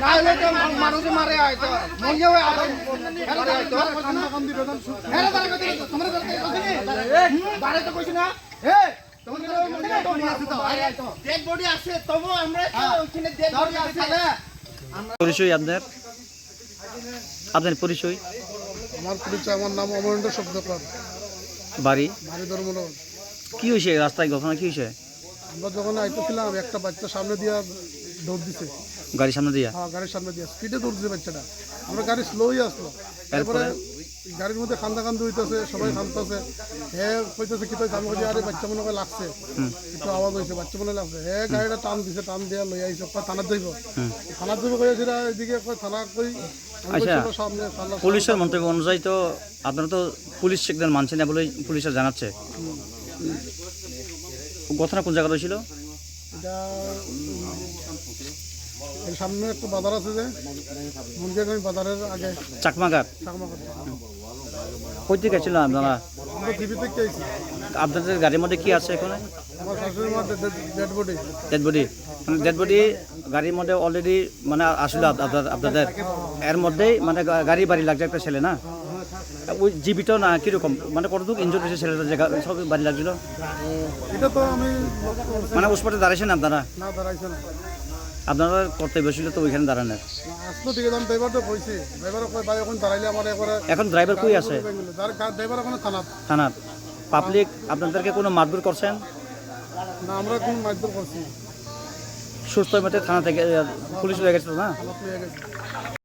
নাহলে তো মানুষ মারে হয়তো মরিয়ে হয়ে আবার মারে হয়তো হ্যাঁ তারা কথা তোমরা বারে তো কইছ না হে ডেড বডি আছে তবু আমরা ওখানে ডেড বডি আছে না পরিচয় আপনার পরিচয়? আমার পরিচয়, আমার নাম অমরেন্দ্র শব্দকর, বাড়ি বাড়ি ধর্মনগর। কি হয়েছে রাস্তায় ঘটনা কি হয়েছে? আমরা যখন আইতেছিলাম একটা বাচ্চা সামনে দিয়া দৌড় দিছে, গাড়ির সামনে দিয়া? হ্যাঁ গাড়ির সামনে দিয়া স্পিডে দৌড় দিছে বাচ্চাটা। আমরা গাড়ি স্লোই আসলো, তারপরে গাড়ির মধ্যে কান্দা হইতেছে, সবাই কান্দতেছে। হ্যাঁ কইতেছে কি আমি বলছি আরে বাচ্চা মনে হয় লাগছে, একটু আওয়াজ হয়েছে, বাচ্চা মনে লাগছে। হ্যাঁ গাড়িটা টান দিছে, টান দিয়ে লই আইসে থানার যাইব, থানার যাইব কইছিল এদিকে থানা কই। আচ্ছা, পুলিশের মন্তব্য অনুযায়ী তো আপনারা তো পুলিশ চেকদের মানছেন না বলে পুলিশের জানাচ্ছে। ঘটনা কোন জায়গায় হয়েছিল? এটা এর সামনে একটা বাজার আছে যে মুন্দিয়াগামী বাজারের আগে চাকমাঘাট। কই থেকে ছিল আপনারা? আমরা টিভি থেকে আইছি। আপনাদের গাড়ির মধ্যে কি আছে এখানে? আমার শাশুড়ির মধ্যে ডেড বডি। ডেড বডি মানে ডেড বডি গাড়ির মধ্যে অলরেডি মানে আসলে আপনাদের এর মধ্যেই মানে গাড়ি বাড়ি লাগছে একটা ছেলে না, ওই জীবিত না কিরকম মানে কতটুকু ইনজুর হয়েছে ছেলেটার জায়গা সব বাড়ি লাগছিল? এটা তো আমি মানে উসপাটে দাঁড়াইছেন আপনারা? না দাঁড়াইছে না, আপনারা কর্তব্য ছিল তো ওইখানে দাঁড়ানোর। আসলো ঠিক আছে। আমি ড্রাইভার তো কইছি, ড্রাইভার কই ভাই এখন দাঁড়াইলে আমার একবারে। এখন ড্রাইভার কই আছে? ড্রাইভার এখন থানাত। পাবলিক আপনাদেরকে কোনো মারধর করছেন? না আমরা কোন মারধর করছি, সুস্থ মতে থানা থেকে পুলিশ হয়ে গেছিল না? আমার তো হয়ে গেছে।